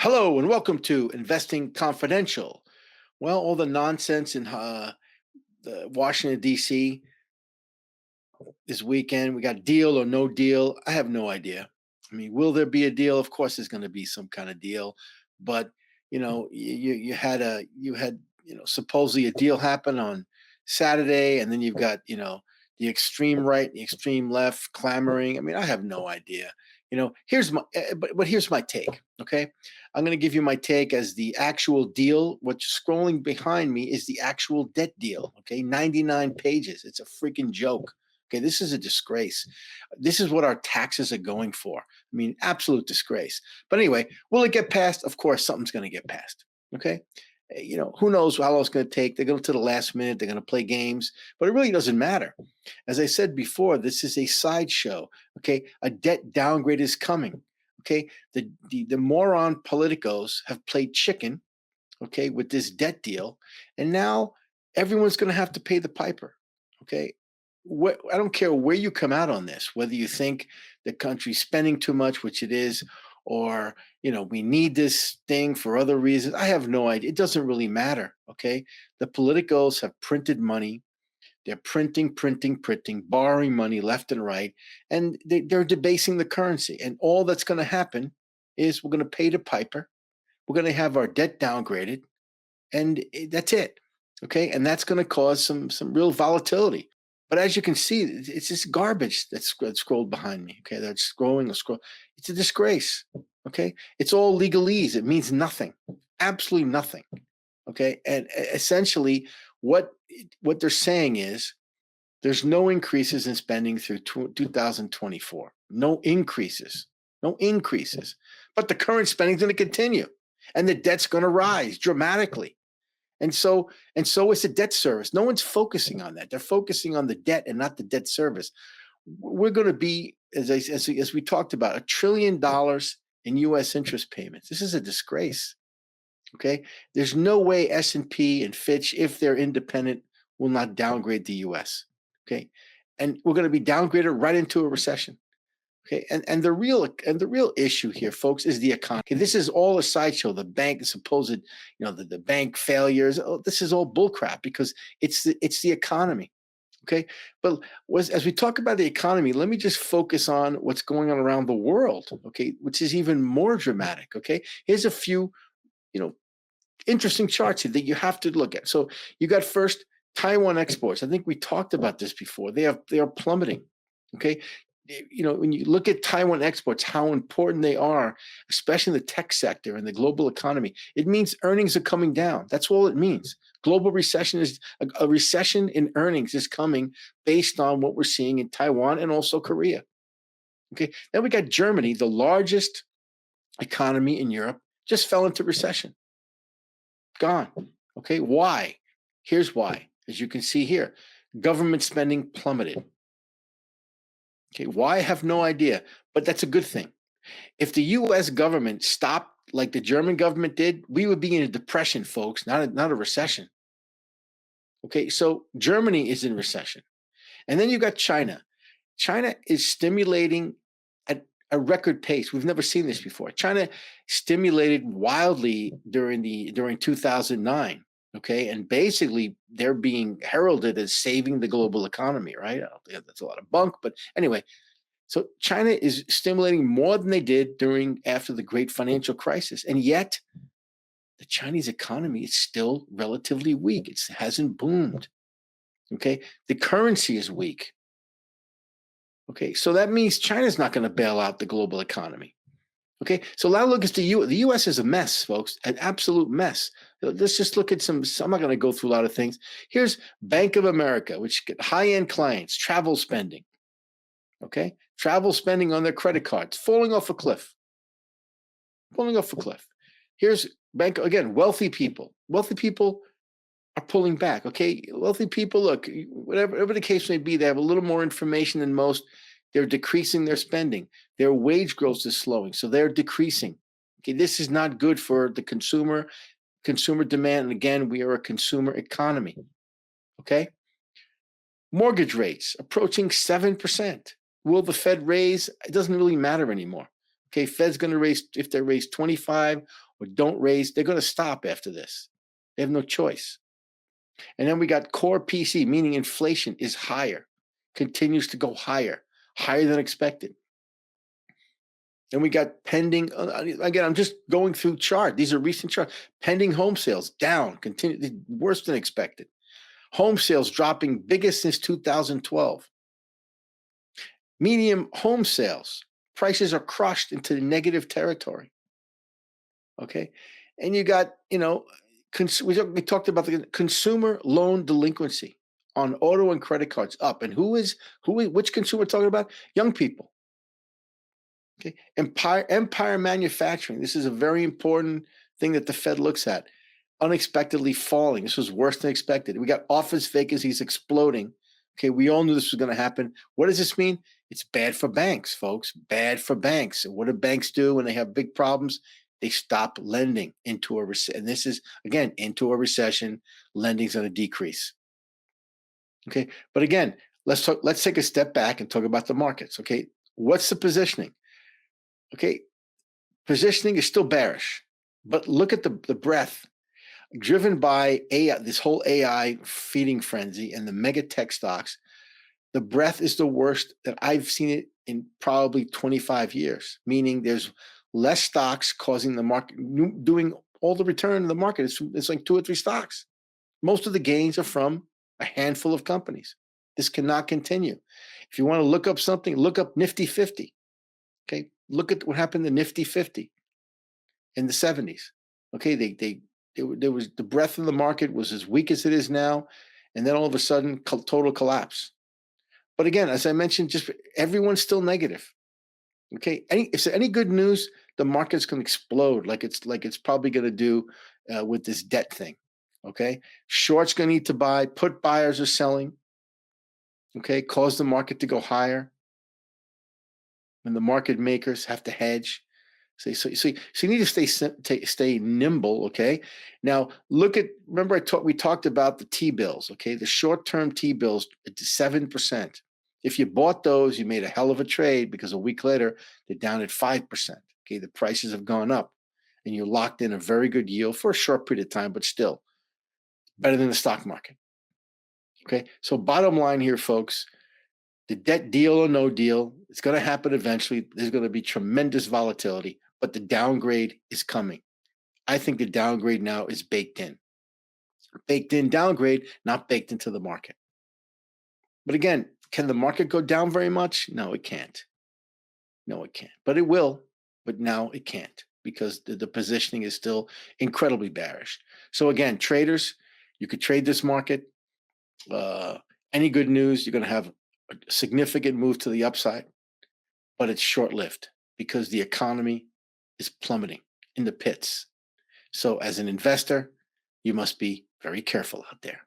Hello and welcome to Investing Confidential. Well, all the nonsense in the Washington D.C. this weekend. We got deal or no deal. I have no idea. I mean, will there be a deal? Of course, there's going to be some kind of deal, but you had supposedly a deal happen on Saturday, and then you've got the extreme right, the extreme left clamoring. I mean, I have no idea. Here's my but here's my take. Okay, I'm going to give you my take as the actual deal. What's scrolling behind me is the actual debt deal. Okay, 99 pages. It's a freaking joke. Okay, this is a disgrace. This is what our taxes are going for. I mean, absolute disgrace. But anyway, will it get passed? Of course, something's going to get passed. Okay. Who knows how long it's going to take? They're going to the last minute. They're going to play games, but it really doesn't matter. As I said before, this is a sideshow. Okay. A debt downgrade is coming. Okay. The moron politicos have played chicken, okay, with this debt deal. And now everyone's going to have to pay the piper. Okay. I don't care where you come out on this, whether you think the country's spending too much, which it is, or we need this thing for other reasons. I have no idea. It doesn't really matter. Okay. The politicos have printed money. They're printing, borrowing money left and right, and they're debasing the currency. And all that's going to happen is we're going to pay the piper. We're going to have our debt downgraded, and that's it. Okay. And that's going to cause some real volatility. But as you can see, it's this garbage that's scrolled behind me. Okay, that's scrolling. It's a disgrace. Okay, it's all legalese. It means nothing, absolutely nothing. Okay, and essentially, what they're saying is there's no increases in spending through 2024. No increases. No increases. But the current spending is going to continue, and the debt's going to rise dramatically. And so is the debt service. No one's focusing on that. They're focusing on the debt and not the debt service. We're going to be, as we talked about, $1 trillion in U.S. interest payments. This is a disgrace. Okay, there's no way S&P and Fitch, if they're independent, will not downgrade the U.S. Okay, and we're going to be downgraded right into a recession. Okay, and the real issue here, folks, is the economy. Okay, this is all a sideshow. The bank, supposed, the bank failures. Oh, this is all bullcrap because it's the economy. Okay, but as we talk about the economy, let me just focus on what's going on around the world. Okay, which is even more dramatic. Okay, here's a few, interesting charts here that you have to look at. So you got first Taiwan exports. I think we talked about this before. They are plummeting. Okay, when you look at Taiwan exports, how important they are, especially in the tech sector and the global economy, it means earnings are coming down. That's all it means. Global recession is a recession in earnings is coming based on what we're seeing in Taiwan and also Korea. Okay. Then we got Germany, the largest economy in Europe, just fell into recession. Gone. Okay. Why? Here's why. As you can see here, government spending plummeted. Okay, why? I have no idea, but that's a good thing. If the U.S. government stopped like the German government did, we would be in a depression, folks, not a recession. Okay, so Germany is in recession. And then you got China. China is stimulating at a record pace. We've never seen this before. China stimulated wildly during 2009. Okay, and basically they're being heralded as saving the global economy, right? I don't think that's a lot of bunk, but anyway, so China is stimulating more than they did after the great financial crisis, and yet the Chinese economy is still relatively weak. It hasn't boomed. Okay, the currency is weak. Okay, so that means China's not going to bail out the global economy. Okay, so now look at the U.S. is a mess, folks, an absolute mess. Let's just look at some. I'm not going to go through a lot of things. Here's Bank of America, which get high-end clients, travel spending. Okay, travel spending on their credit cards falling off a cliff. Falling off a cliff. Here's bank again. Wealthy people. Wealthy people are pulling back. Okay, wealthy people. Look, whatever the case may be, they have a little more information than most. They're decreasing their spending. Their wage growth is slowing, so they're decreasing. Okay, this is not good for the consumer demand. And again, we are a consumer economy. Okay, mortgage rates approaching 7%. Will the Fed raise? It doesn't really matter anymore. Okay, Fed's going to raise, if they raise 25 or don't raise, they're going to stop after this. They have no choice. And then we got core PC, meaning inflation is higher, continues to go higher, higher than expected. And we got pending, again, I'm just going through chart. These are recent charts. Pending home sales down, continue, worse than expected. Home sales dropping biggest since 2012. Medium home sales, prices are crushed into negative territory. Okay. And you got, we talked about the consumer loan delinquency on auto and credit cards up. And which consumer talking about? Young people. Okay. Empire manufacturing. This is a very important thing that the Fed looks at. Unexpectedly falling. This was worse than expected. We got office vacancies exploding. Okay. We all knew this was going to happen. What does this mean? It's bad for banks, folks. Bad for banks. And what do banks do when they have big problems? They stop lending into a recession. And this is, again, into a recession. Lending's going to decrease. Okay. But again, let's take a step back and talk about the markets. Okay. What's the positioning? Okay, positioning is still bearish, but look at the breadth driven by AI, this whole AI feeding frenzy and the mega tech stocks. The breadth is the worst that I've seen it in probably 25 years, meaning there's less stocks causing the market, doing all the return in the market. It's like 2 or 3 stocks. Most of the gains are from a handful of companies. This cannot continue. If you want to look up something, look up Nifty 50. Okay, look at what happened to Nifty 50 in the 70s. Okay, there was the breadth of the market was as weak as it is now, and then all of a sudden, total collapse. But again, as I mentioned, just everyone's still negative. Okay, if there's any good news, the market's going to explode like it's probably going to do with this debt thing. Okay, shorts going to need to buy, put buyers are selling. Okay, cause the market to go higher. When the market makers have to hedge. So you need to stay nimble. Okay. Now remember we talked about the T-bills. Okay. The short-term T-bills at 7%. If you bought those, you made a hell of a trade because a week later they're down at 5%. Okay. The prices have gone up and you locked in a very good yield for a short period of time, but still better than the stock market. Okay. So bottom line here, folks, the debt deal or no deal, it's going to happen eventually. There's going to be tremendous volatility, but the downgrade is coming. I think the downgrade now is baked in. Baked in downgrade, not baked into the market. But again, can the market go down very much? No, it can't. No, it can't. But it will. But now it can't because the positioning is still incredibly bearish. So again, traders, you could trade this market. Any good news, you're going to have a significant move to the upside, but it's short-lived because the economy is plummeting in the pits. So as an investor, you must be very careful out there.